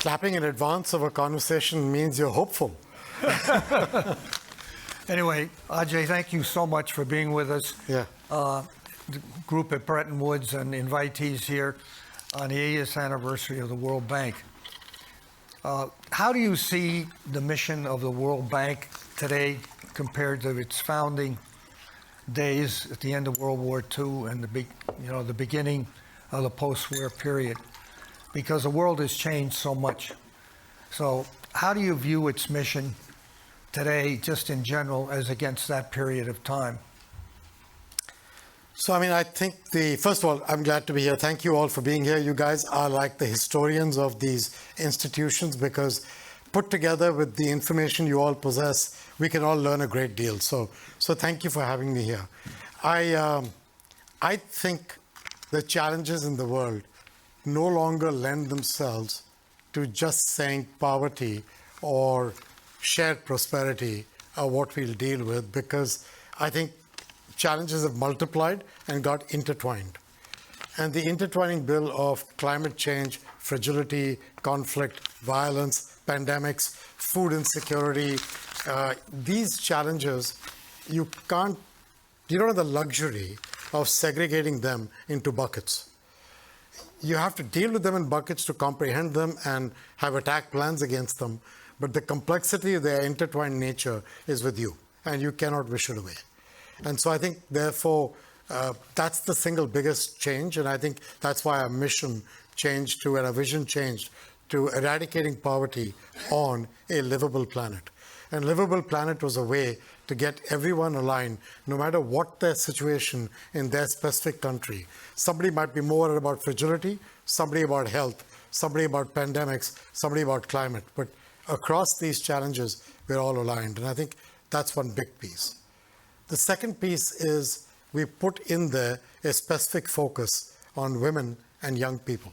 Clapping in advance of a conversation means you're hopeful. Anyway, Ajay, thank you so much for being with us. Yeah. The group at Bretton Woods and invitees here on the 80th anniversary of the World Bank. How do you see the mission of the World Bank today compared to its founding days at the end of World War II and the beginning of the post-war period? Because the world has changed so much. So how do you view its mission today, just in general, as against that period of time? So, I think first of all, I'm glad to be here. Thank you all for being here. You guys are like the historians of these institutions because put together with the information you all possess, we can all learn a great deal. So thank you for having me here. I think the challenges in the world no longer lend themselves to just saying poverty or shared prosperity are what we'll deal with, because I think challenges have multiplied and got intertwined. And the intertwining bill of climate change, fragility, conflict, violence, pandemics, food insecurity, these challenges, you don't have the luxury of segregating them into buckets. You have to deal with them in buckets to comprehend them and have attack plans against them. But the complexity of their intertwined nature is with you, and you cannot wish it away. And so I think, therefore, that's the single biggest change. And I think that's why our mission changed to, and our vision changed to eradicating poverty on a livable planet. And livable planet was a way to get everyone aligned, no matter what their situation in their specific country. Somebody might be more worried about fragility, somebody about health, somebody about pandemics, somebody about climate. But across these challenges, we're all aligned. And I think that's one big piece. The second piece is we put in there a specific focus on women and young people.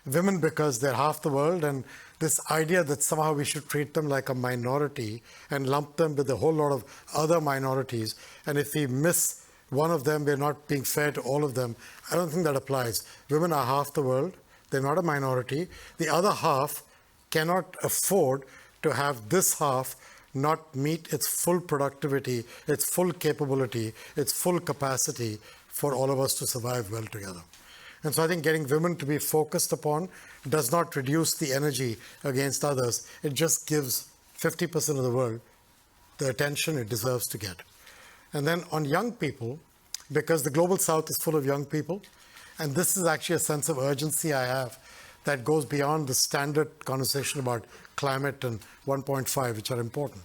Women, because they're half the world, and this idea that somehow we should treat them like a minority and lump them with a whole lot of other minorities, and if we miss one of them, we're not being fair to all of them. I don't think that applies. Women are half the world. They're not a minority. The other half cannot afford to have this half not meet its full productivity, its full capability, its full capacity for all of us to survive well together. And so I think getting women to be focused upon does not reduce the energy against others. It just gives 50% of the world the attention it deserves to get. And then on young people, because the Global South is full of young people, and this is actually a sense of urgency I have that goes beyond the standard conversation about climate and 1.5, which are important.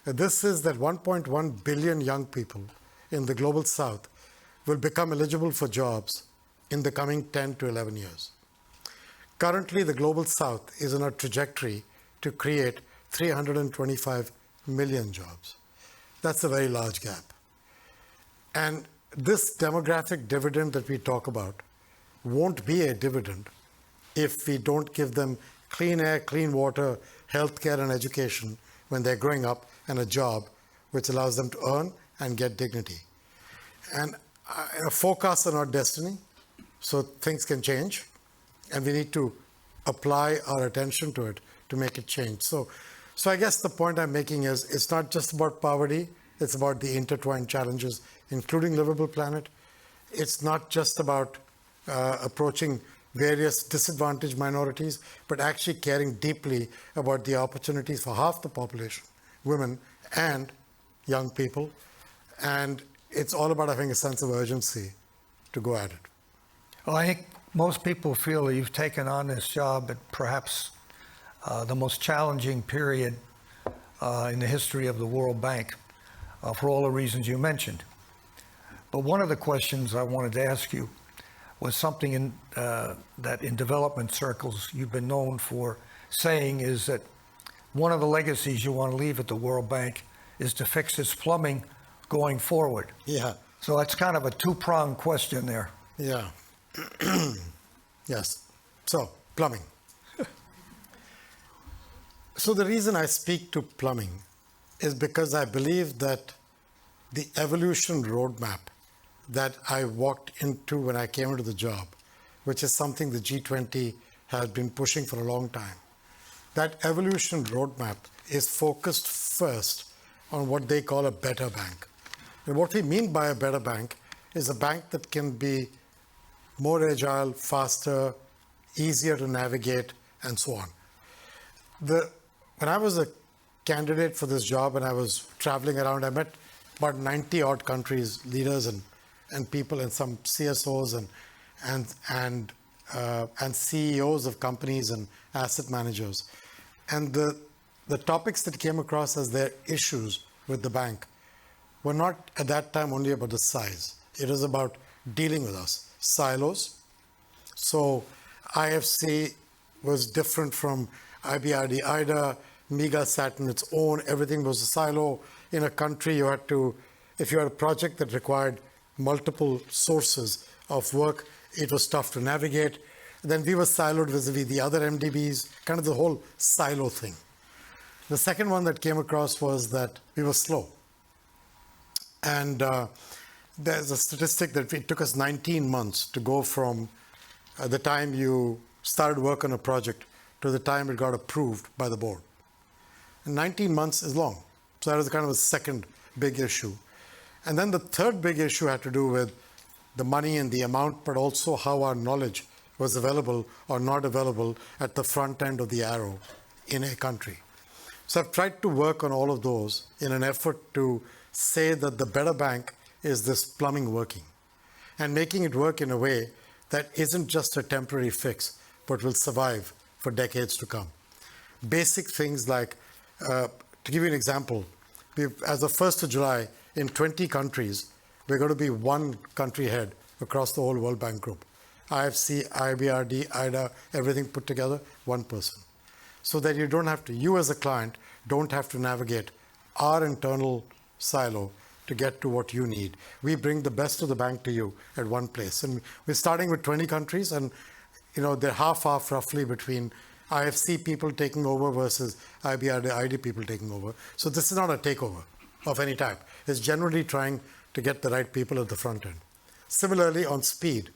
This is that 1.1 billion young people in the Global South will become eligible for jobs in the coming 10 to 11 years. Currently, the Global South is on a trajectory to create 325 million jobs. That's a very large gap. And this demographic dividend that we talk about won't be a dividend if we don't give them clean air, clean water, healthcare, and education when they're growing up, and a job which allows them to earn and get dignity. And forecasts are not destiny, so things can change, and we need to apply our attention to it to make it change. So I guess the point I'm making is it's not just about poverty, it's about the intertwined challenges, including livable planet. It's not just about approaching various disadvantaged minorities, but actually caring deeply about the opportunities for half the population, women and young people. And it's all about having a sense of urgency to go at it. Well, I think most people feel that you've taken on this job at perhaps the most challenging period in the history of the World Bank for all the reasons you mentioned. But one of the questions I wanted to ask you was something that in development circles you've been known for saying, is that one of the legacies you want to leave at the World Bank is to fix its plumbing going forward. Yeah. So that's kind of a two-pronged question there. Yeah. Yes. So, plumbing. So the reason I speak to plumbing is because I believe that the evolution roadmap that I walked into when I came into the job, which is something the G20 has been pushing for a long time. That evolution roadmap is focused first on what they call a better bank. And what we mean by a better bank is a bank that can be more agile, faster, easier to navigate, and so on. When I was a candidate for this job and I was traveling around, I met about 90 odd countries, leaders and people, and some CSOs and CEOs of companies and asset managers. And the topics that came across as their issues with the bank were not at that time only about the size. It was about dealing with us. Silos. So IFC was different from IBRD, IDA, MEGA sat in its own, everything was a silo. In a country, you had to, if you had a project that required multiple sources of work, it was tough to navigate. Then we were siloed vis-a-vis the other MDBs, kind of the whole silo thing. The second one that came across was that we were slow. And there's a statistic that it took us 19 months to go from the time you started work on a project to the time it got approved by the board. And 19 months is long. So that was kind of a second big issue. And then the third big issue had to do with the money and the amount, but also how our knowledge was available or not available at the front end of the arrow in a country. So I've tried to work on all of those in an effort to say that the better bank is this plumbing working and making it work in a way that isn't just a temporary fix, but will survive for decades to come. Basic things like, to give you an example, as of 1st of July, in 20 countries, we're going to be one country head across the whole World Bank Group. IFC, IBRD, IDA, everything put together, one person. So that you don't have to, you as a client, don't have to navigate our internal silo to get to what you need. We bring the best of the bank to you at one place. And we're starting with 20 countries, and they're half roughly between IFC people taking over versus IBRD, ID people taking over. So this is not a takeover of any type. It's generally trying to get the right people at the front end. Similarly, on speed,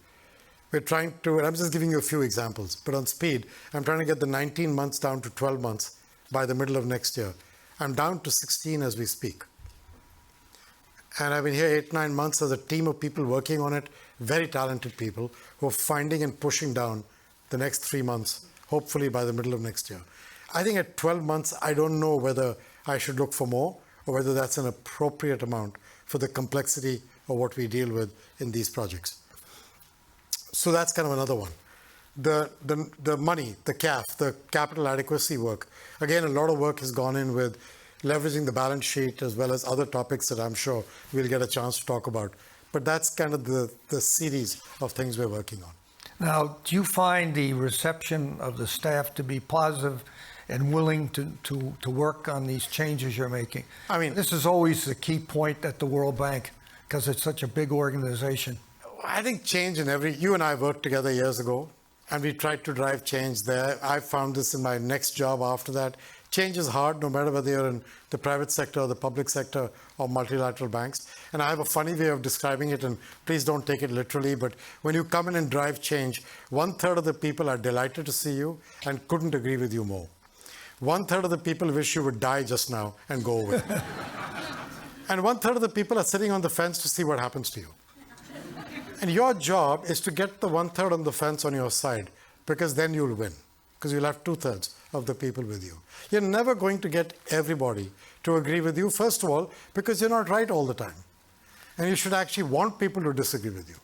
we're trying to, and I'm just giving you a few examples, but on speed, I'm trying to get the 19 months down to 12 months by the middle of next year. I'm down to 16 as we speak. And I've been here 8-9 months as a team of people working on it, very talented people who are finding and pushing down the next 3 months, hopefully by the middle of next year. I think at 12 months, I don't know whether I should look for more or whether that's an appropriate amount for the complexity of what we deal with in these projects. So that's kind of another one. The money, the CAF, the capital adequacy work. Again, a lot of work has gone in with leveraging the balance sheet as well as other topics that I'm sure we'll get a chance to talk about. But that's kind of the series of things we're working on. Now, do you find the reception of the staff to be positive and willing to work on these changes you're making? I mean, this is always the key point at the World Bank because it's such a big organization. I think change you and I worked together years ago, and we tried to drive change there. I found this in my next job after that. Change is hard, no matter whether you're in the private sector or the public sector or multilateral banks. And I have a funny way of describing it, and please don't take it literally, but when you come in and drive change, 1/3 of the people are delighted to see you and couldn't agree with you more. 1/3 of the people wish you would die just now and go away. And 1/3 of the people are sitting on the fence to see what happens to you. And your job is to get the 1/3 on the fence on your side, because then you'll win, because you'll have 2/3 of the people with you. You're never going to get everybody to agree with you, first of all, because you're not right all the time. And you should actually want people to disagree with you.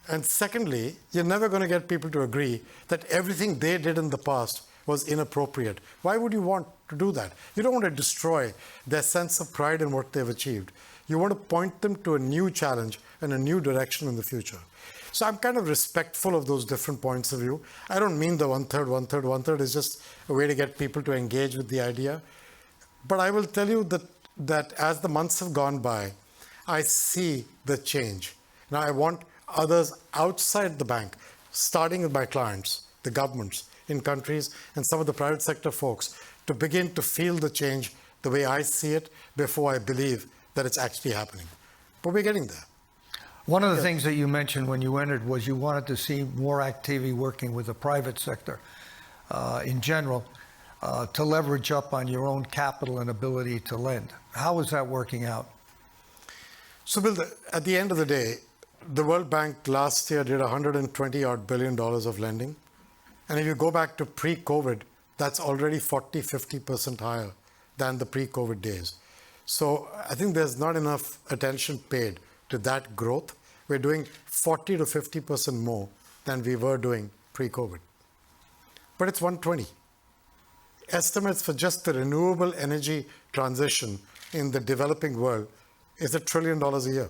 And secondly, you're never going to get people to agree that everything they did in the past was inappropriate. Why would you want to do that? You don't want to destroy their sense of pride in what they've achieved. You want to point them to a new challenge and a new direction in the future. So I'm kind of respectful of those different points of view. I don't mean the 1/3, 1/3, 1/3 is just a way to get people to engage with the idea. But I will tell you that as the months have gone by, I see the change. Now I want others outside the bank, starting with my clients, the governments in countries, and some of the private sector folks, to begin to feel the change the way I see it before I believe that it's actually happening. But we're getting there. One of the things that you mentioned when you entered was you wanted to see more activity working with the private sector in general to leverage up on your own capital and ability to lend. How is that working out? So, Bill, at the end of the day, the World Bank last year did $120 billion of lending. And if you go back to pre-COVID, that's already 40-50% higher than the pre-COVID days. So I think there's not enough attention paid to that growth. We're doing 40 to 50% more than we were doing pre-COVID. But it's 120. Estimates for just the renewable energy transition in the developing world is $1 trillion a year.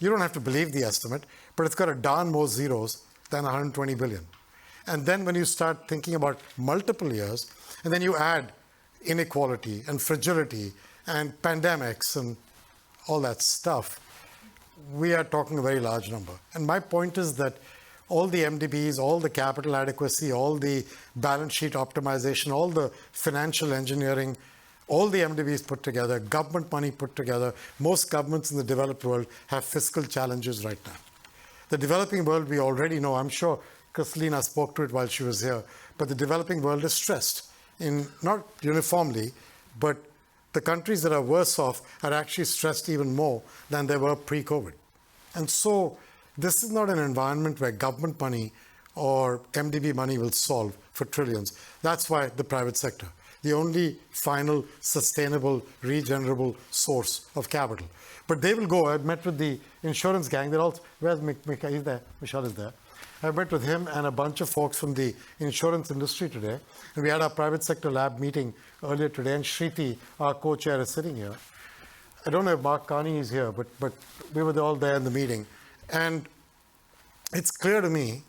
You don't have to believe the estimate, but it's got a darn more zeros than 120 billion. And then when you start thinking about multiple years, and then you add inequality and fragility and pandemics and all that stuff, we are talking a very large number. And my point is that all the MDBs, all the capital adequacy, all the balance sheet optimization, all the financial engineering, all the MDBs put together, government money put together, most governments in the developed world have fiscal challenges right now. The developing world, we already know, I'm sure Kristalina spoke to it while she was here, but the developing world is stressed, in not uniformly, but the countries that are worse off are actually stressed even more than they were pre-COVID. And so this is not an environment where government money or MDB money will solve for trillions. That's why the private sector, the only final sustainable, regenerable source of capital. But they will go. I met with the insurance gang. They're all, where's Mika? He's there. Michelle is there. I met with him and a bunch of folks from the insurance industry today. And we had our private sector lab meeting earlier today, and Shriti, our co-chair, is sitting here. I don't know if Mark Carney is here, but we were all there in the meeting. And it's clear to me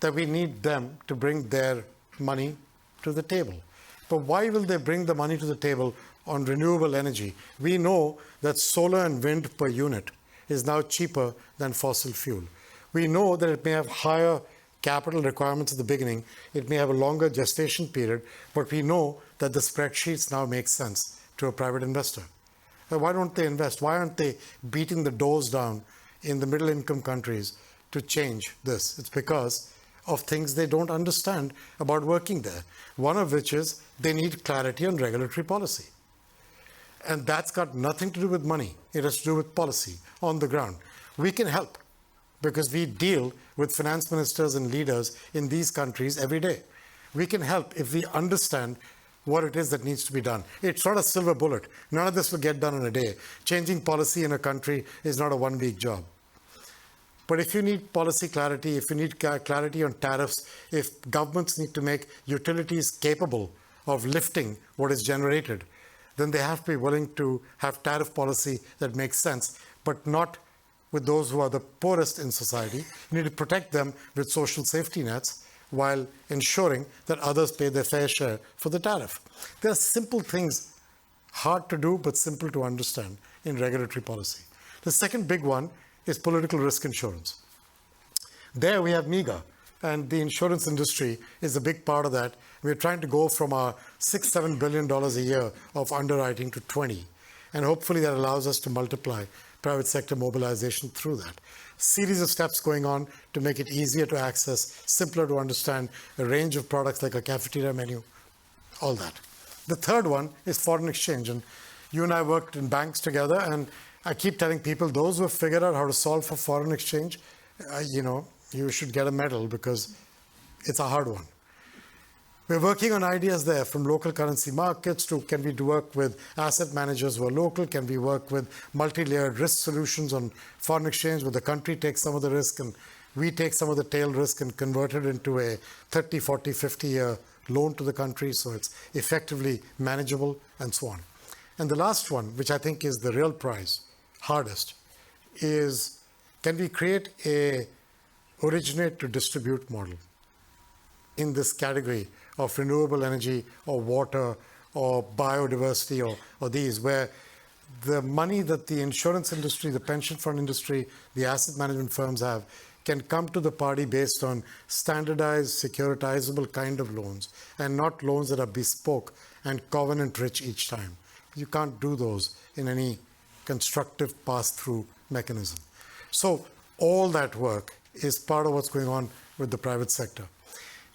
that we need them to bring their money to the table. But why will they bring the money to the table on renewable energy? We know that solar and wind per unit is now cheaper than fossil fuel. We know that it may have higher capital requirements at the beginning. It may have a longer gestation period, but we know that the spreadsheets now make sense to a private investor. Why don't they invest? Why aren't they beating the doors down in the middle income countries to change this? It's because of things they don't understand about working there. One of which is they need clarity on regulatory policy. And that's got nothing to do with money. It has to do with policy on the ground. We can help because we deal with finance ministers and leaders in these countries every day. We can help if we understand what it is that needs to be done. It's not a silver bullet. None of this will get done in a day. Changing policy in a country is not a one-week job. But if you need policy clarity, if you need clarity on tariffs, if governments need to make utilities capable of lifting what is generated, then they have to be willing to have tariff policy that makes sense, but not with those who are the poorest in society. You need to protect them with social safety nets while ensuring that others pay their fair share for the tariff. There are simple things, hard to do, but simple to understand in regulatory policy. The second big one is political risk insurance. There we have MEGA, and the insurance industry is a big part of that. We're trying to go from our $6-7 billion a year of underwriting to 20, and hopefully that allows us to multiply private sector mobilization through that. Series of steps going on to make it easier to access, simpler to understand, a range of products like a cafeteria menu, all that. The third one is foreign exchange, and you and I worked in banks together, and I keep telling people, those who have figured out how to solve for foreign exchange, you should get a medal because it's a hard one. We're working on ideas there, from local currency markets to can we work with asset managers who are local, can we work with multi-layered risk solutions on foreign exchange where the country takes some of the risk and we take some of the tail risk and convert it into a 30, 40, 50-year loan to the country so it's effectively manageable and so on. And the last one, which I think is the real prize, hardest, is can we create a originate to distribute model in this category of renewable energy or water or biodiversity or these, where the money that the insurance industry, the pension fund industry, the asset management firms have can come to the party based on standardized, securitizable kind of loans and not loans that are bespoke and covenant rich each time. You can't do those in any constructive pass-through mechanism. So all that work is part of what's going on with the private sector.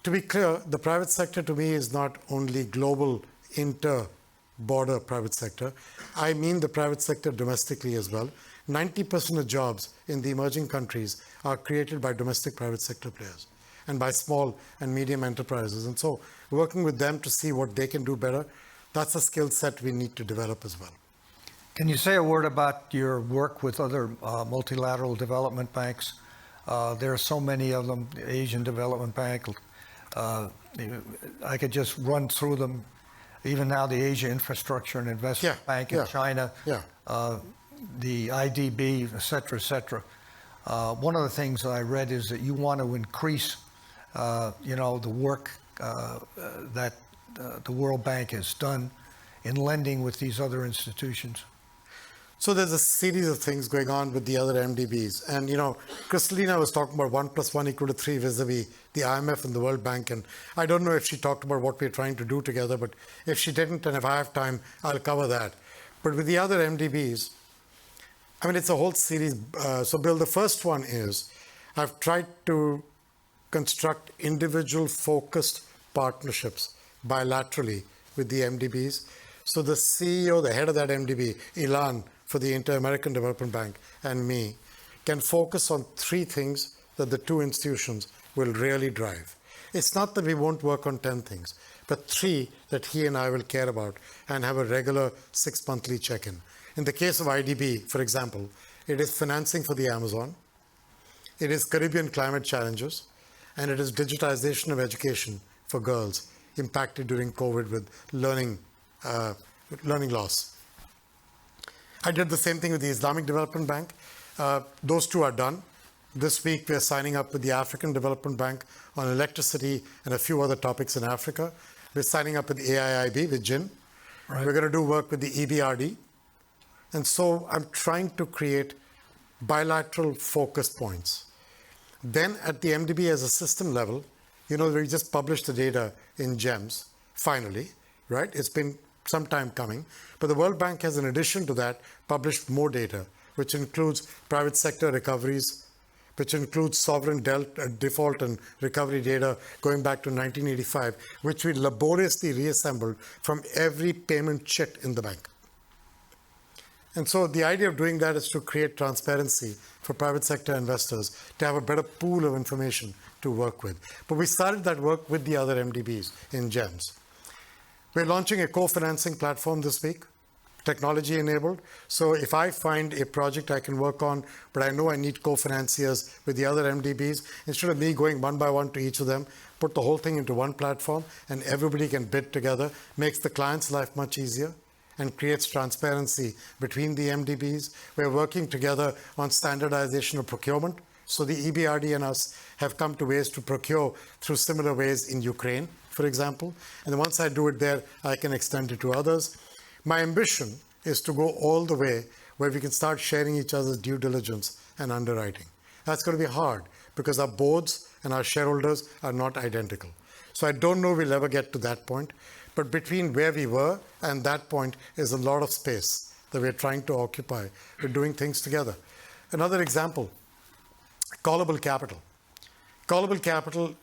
To be clear, the private sector to me is not only global inter-border private sector. I mean the private sector domestically as well. 90% of jobs in the emerging countries are created by domestic private sector players and by small and medium enterprises. And so working with them to see what they can do better, that's a skill set we need to develop as well. Can you say a word about your work with other multilateral development banks? There are so many of them, the Asian Development Bank. I could just run through them. Even now, the Asia Infrastructure and Investment Bank in China, the IDB, et cetera, et cetera. One of the things that I read is that you want to increase, the work that the World Bank has done in lending with these other institutions. So there's a series of things going on with the other MDBs. And, Kristalina was talking about 1 + 1 = 3 vis-a-vis the IMF and the World Bank. And I don't know if she talked about what we're trying to do together, but if she didn't, and if I have time, I'll cover that. But with the other MDBs, it's a whole series. So, Bill, the first one is I've tried to construct individual focused partnerships bilaterally with the MDBs. So the CEO, the head of that MDB, Ilan, for the Inter-American Development Bank, and me, can focus on 3 things that the 2 institutions will really drive. It's not that we won't work on 10 things, but 3 that he and I will care about and have a regular 6-monthly check-in. In the case of IDB, for example, it is financing for the Amazon, it is Caribbean climate challenges, and it is digitization of education for girls impacted during COVID with learning loss. I did the same thing with the Islamic Development Bank. Those 2 are done. This week, we are signing up with the African Development Bank on electricity and a few other topics in Africa. We're signing up with AIIB, with Jin. Right. We're going to do work with the EBRD. And so I'm trying to create bilateral focus points. Then at the MDB as a system level, we just published the data in GEMS, finally, right? It's been some time coming. But the World Bank has, in addition to that, published more data, which includes private sector recoveries, which includes sovereign default and recovery data going back to 1985, which we laboriously reassembled from every payment chit in the bank. And so the idea of doing that is to create transparency for private sector investors to have a better pool of information to work with. But we started that work with the other MDBs in GEMS. We're launching a co-financing platform this week, technology enabled. So if I find a project I can work on, but I know I need co-financiers with the other MDBs, instead of me going one by one to each of them, put the whole thing into one platform and everybody can bid together, makes the client's life much easier and creates transparency between the MDBs. We're working together on standardization of procurement. So the EBRD and us have come to ways to procure through similar ways in Ukraine, for example. And then once I do it there, I can extend it to others. My ambition is to go all the way where we can start sharing each other's due diligence and underwriting. That's going to be hard because our boards and our shareholders are not identical. So I don't know we'll ever get to that point. But between where we were and that point is a lot of space that we're trying to occupy. We're doing things together. Another example, callable capital. Callable capital,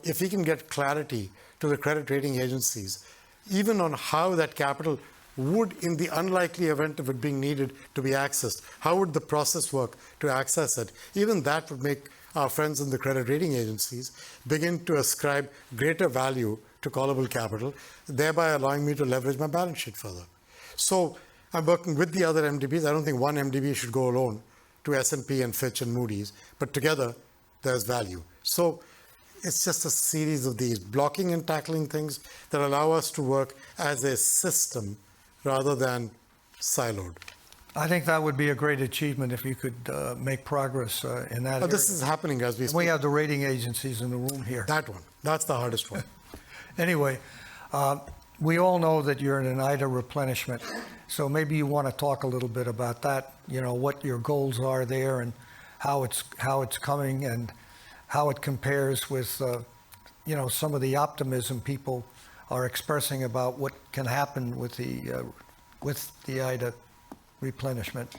if we can get clarity to the credit rating agencies, even on how that capital would, in the unlikely event of it being needed to be accessed, how would the process work to access it? Even that would make our friends in the credit rating agencies begin to ascribe greater value to callable capital, thereby allowing me to leverage my balance sheet further. So I'm working with the other MDBs. I don't think one MDB should go alone to S&P and Fitch and Moody's, but together there's value. So it's just a series of these blocking and tackling things that allow us to work as a system rather than siloed. I think that would be a great achievement if you could make progress in that area. This is happening as we speak. We have the rating agencies in the room here. That one. That's the hardest one. Anyway, we all know that you're in an IDA replenishment, so maybe you want to talk a little bit about that, what your goals are there and how it's coming and how it compares with, some of the optimism people are expressing about what can happen with the IDA replenishment.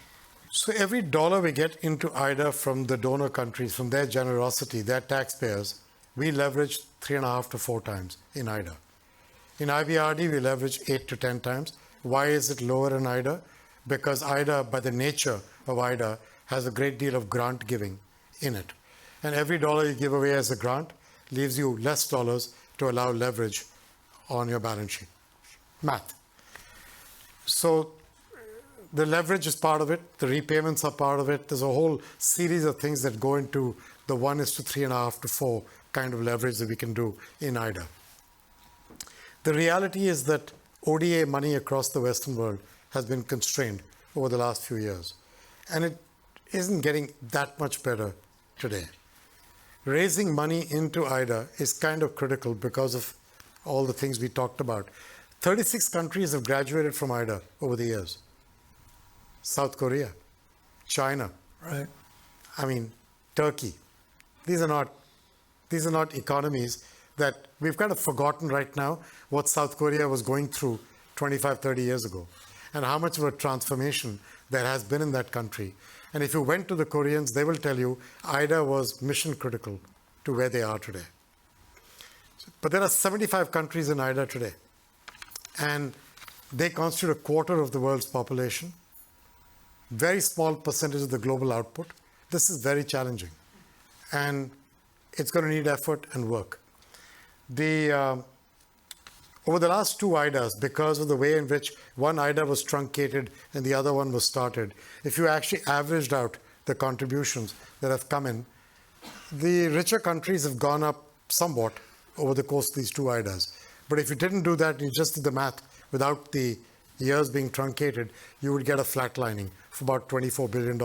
So every dollar we get into IDA from the donor countries, from their generosity, their taxpayers, we leverage 3.5 to 4 times in IDA. In IBRD, we leverage 8 to 10 times. Why is it lower in IDA? Because IDA, by the nature of IDA, has a great deal of grant giving in it. And every dollar you give away as a grant leaves you less dollars to allow leverage on your balance sheet. Math. So the leverage is part of it. The repayments are part of it. There's a whole series of things that go into the 1:3.5 to 4 kind of leverage that we can do in IDA. The reality is that ODA money across the Western world has been constrained over the last few years. And it isn't getting that much better today. Raising money into IDA is kind of critical because of all the things we talked about. 36 countries have graduated from IDA over the years. South Korea, China, Right. I mean, Turkey. These are not economies that we've kind of forgotten right now what South Korea was going through 25, 30 years ago and how much of a transformation there has been in that country. And if you went to the Koreans, they will tell you IDA was mission critical to where they are today. But there are 75 countries in IDA today, and they constitute a quarter of the world's population, very small percentage of the global output. This is very challenging, and it's going to need effort and work. Over the last 2 IDAs, because of the way in which one IDA was truncated and the other one was started, if you actually averaged out the contributions that have come in, the richer countries have gone up somewhat over the course of these 2 IDAs. But if you didn't do that, you just did the math without the years being truncated, you would get a flatlining of about $24 billion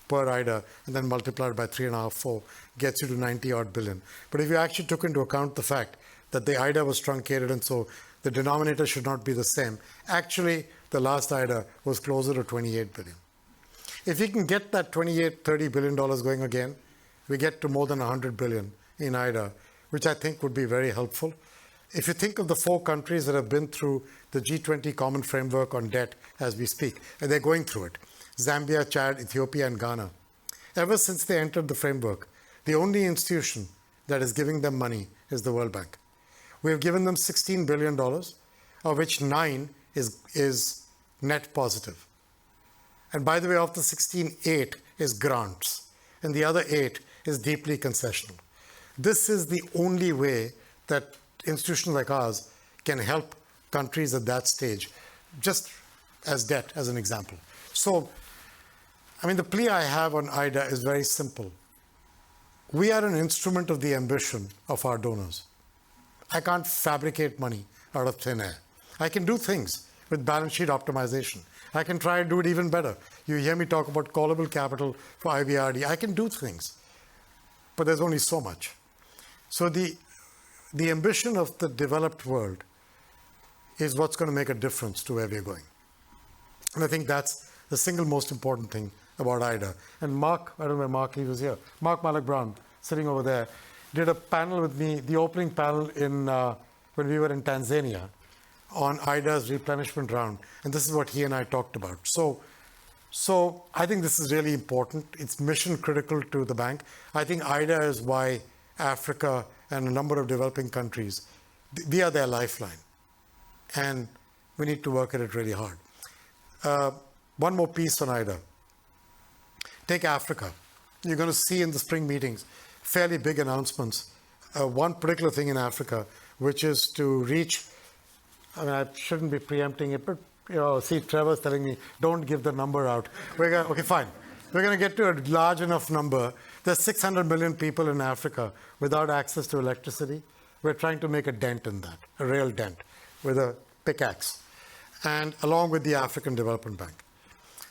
per IDA, and then multiplied by 3.5, 4, gets you to 90 odd billion. But if you actually took into account the fact that the IDA was truncated and so the denominator should not be the same, actually the last IDA was closer to 28 billion. If we can get that 28, $30 billion going again, we get to more than 100 billion in IDA, which I think would be very helpful. If you think of the 4 countries that have been through the G20 Common Framework on Debt as we speak, and they're going through it, Zambia, Chad, Ethiopia, and Ghana, ever since they entered the framework, the only institution that is giving them money is the World Bank. We have given them $16 billion, of which 9 is net positive. And by the way, of the 16, 8 is grants, and the other 8 is deeply concessional. This is the only way that institutions like ours can help countries at that stage, just as debt, as an example. So, I mean, the plea I have on IDA is very simple. We are an instrument of the ambition of our donors. I can't fabricate money out of thin air. I can do things with balance sheet optimization. I can try and do it even better. You hear me talk about callable capital for IBRD. I can do things, but there's only so much. So the ambition of the developed world is what's going to make a difference to where we're going. And I think that's the single most important thing about IDA. And Mark, I don't know where Mark, he was here. Mark Malek Brown, sitting over there, did a panel with me, the opening panel when we were in Tanzania on IDA's replenishment round. And this is what he and I talked about. So I think this is really important. It's mission critical to the bank. I think IDA is why Africa and a number of developing countries, we are their lifeline. And we need to work at it really hard. One more piece on IDA. Take Africa. You're going to see in the spring meetings fairly big announcements. One particular thing in Africa, which is to reach, I mean, I shouldn't be preempting it, but see, Trevor's telling me, don't give the number out. Okay, fine. We're going to get to a large enough number. There's 600 million people in Africa without access to electricity. We're trying to make a dent in that, a real dent, with a pickaxe, and along with the African Development Bank.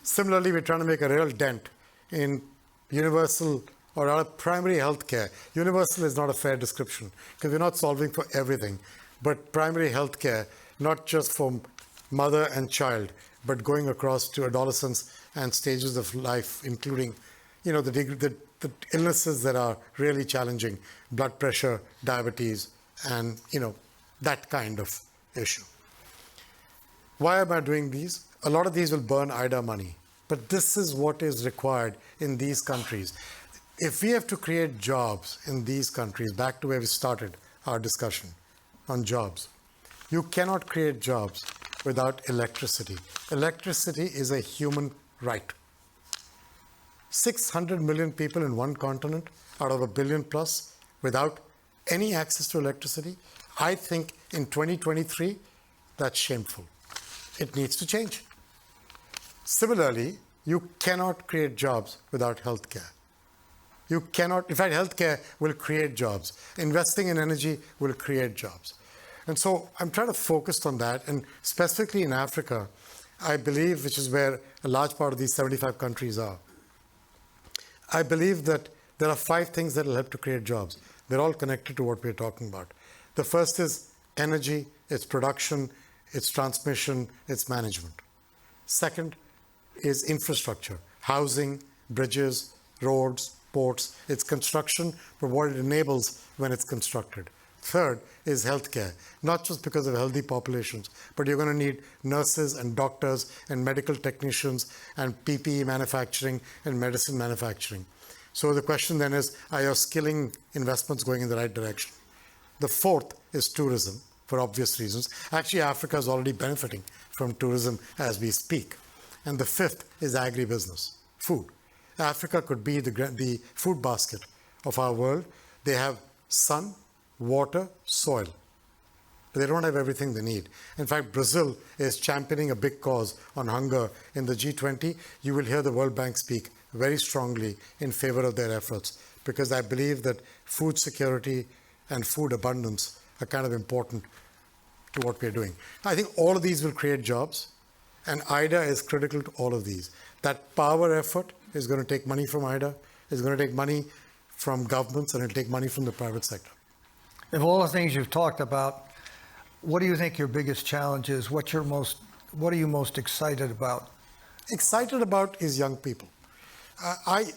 Similarly, we're trying to make a real dent in universal or primary health care. Universal is not a fair description because we're not solving for everything, but primary health care, not just for mother and child, but going across to adolescence and stages of life, including, the illnesses that are really challenging, blood pressure, diabetes, and, that kind of issue. Why am I doing these? A lot of these will burn IDA money But this is what is required in these countries. If we have to create jobs in these countries, back to where we started our discussion on jobs, you cannot create jobs without electricity. Electricity is a human right. 600 million people in one continent out of 1 billion plus without any access to electricity. I think in 2023, that's shameful. It needs to change. Similarly, you cannot create jobs without healthcare. You cannot, in fact, healthcare will create jobs. Investing in energy will create jobs. And so I'm trying to focus on that. And specifically in Africa, I believe, which is where a large part of these 75 countries are, I believe that there are 5 things that will help to create jobs. They're all connected to what we're talking about. The first is energy, its production, its transmission, its management. Second is infrastructure, housing, bridges, roads, ports, its construction, but what it enables when it's constructed. Third is healthcare, not just because of healthy populations, but you're going to need nurses and doctors and medical technicians and PPE manufacturing and medicine manufacturing. So the question then is, are your skilling investments going in the right direction? The fourth is tourism, for obvious reasons. Actually, Africa is already benefiting from tourism as we speak. And the fifth is agribusiness, food. Africa could be the food basket of our world. They have sun, water, soil. But they don't have everything they need. In fact, Brazil is championing a big cause on hunger in the G20. You will hear the World Bank speak very strongly in favor of their efforts, because I believe that food security and food abundance are kind of important to what we're doing. I think all of these will create jobs, and IDA is critical to all of these. That power effort is going to take money from IDA, is going to take money from governments, and it'll take money from the private sector. Of all the things you've talked about, what do you think your biggest challenge is? What are you most excited about? Excited about is young people. I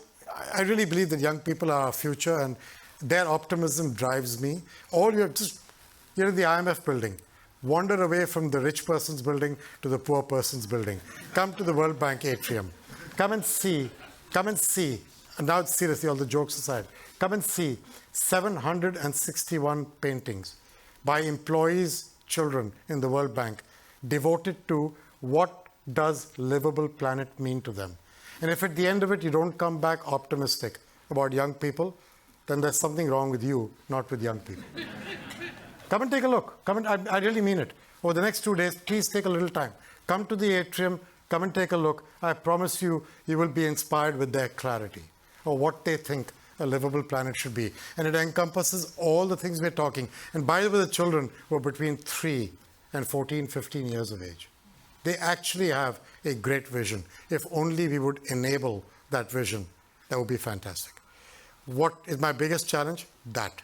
really believe that young people are our future, and their optimism drives me. All you're in the IMF building. Wander away from the rich person's building to the poor person's building. Come to the World Bank atrium. Come and see, and now seriously, all the jokes aside, come and see 761 paintings by employees' children in the World Bank devoted to what does livable planet mean to them. And if at the end of it you don't come back optimistic about young people, then there's something wrong with you, not with young people. Come and take a look. I really mean it. Over the next 2 days, please take a little time. Come to the atrium, come and take a look. I promise you, you will be inspired with their clarity or what they think a livable planet should be. And it encompasses all the things we're talking. And by the way, the children were between 3 and 14, 15 years of age. They actually have a great vision. If only we would enable that vision, that would be fantastic. What is my biggest challenge? That.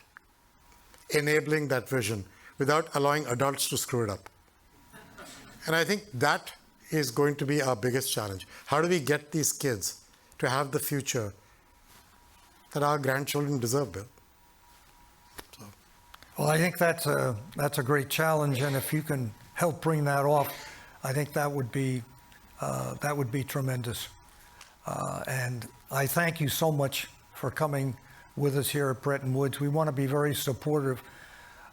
Enabling that vision without allowing adults to screw it up. And I think that is going to be our biggest challenge. How do we get these kids to have the future that our grandchildren deserve, Bill? Well, I think that's a great challenge, and if you can help bring that off, I think that would be tremendous. And I thank you so much for coming with us here at Bretton Woods. We want to be very supportive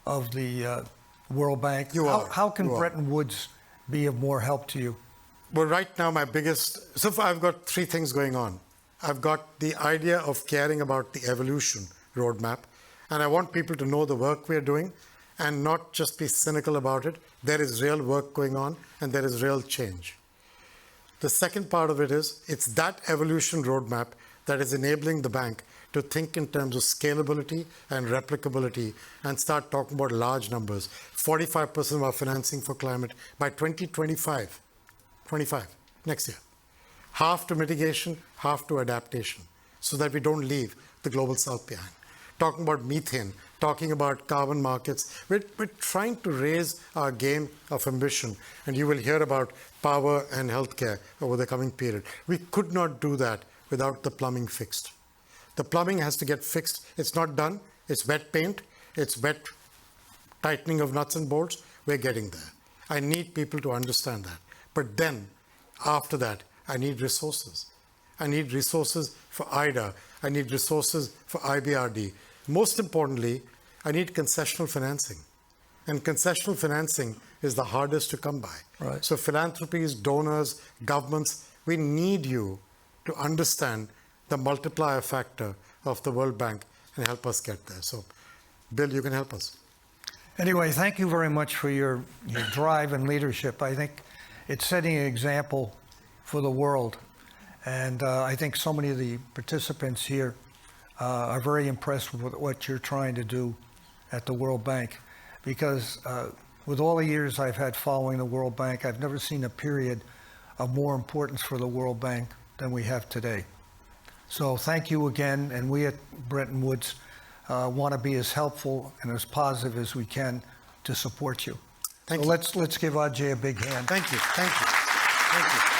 of the World Bank. How can Bretton Woods be of more help to you? Well, right now, so far I've got 3 things going on. I've got the idea of caring about the evolution roadmap, and I want people to know the work we're doing and not just be cynical about it. There is real work going on, and there is real change. The second part of it is, it's that evolution roadmap that is enabling the bank to think in terms of scalability and replicability and start talking about large numbers. 45% of our financing for climate by 2025, next year. Half to mitigation, half to adaptation, so that we don't leave the global south behind. Talking about methane, talking about carbon markets. We're trying to raise our game of ambition, and you will hear about power and healthcare over the coming period. We could not do that without the plumbing fixed. The plumbing has to get fixed. It's not done. It's wet paint. It's wet tightening of nuts and bolts. We're getting there. I need people to understand that. But then, after that, I need resources. I need resources for IDA. I need resources for IBRD. Most importantly, I need concessional financing. And concessional financing is the hardest to come by. Right. So philanthropies, donors, governments, we need you to understand the multiplier factor of the World Bank and help us get there. So, Bill, you can help us. Anyway, thank you very much for your drive and leadership. I think it's setting an example for the world. And I think so many of the participants here are very impressed with what you're trying to do at the World Bank. Because with all the years I've had following the World Bank, I've never seen a period of more importance for the World Bank than we have today. So thank you again, and we at Bretton Woods want to be as helpful and as positive as we can to support you. Thank So you. let's give Ajay a big hand. Thank you. Thank you. Thank you.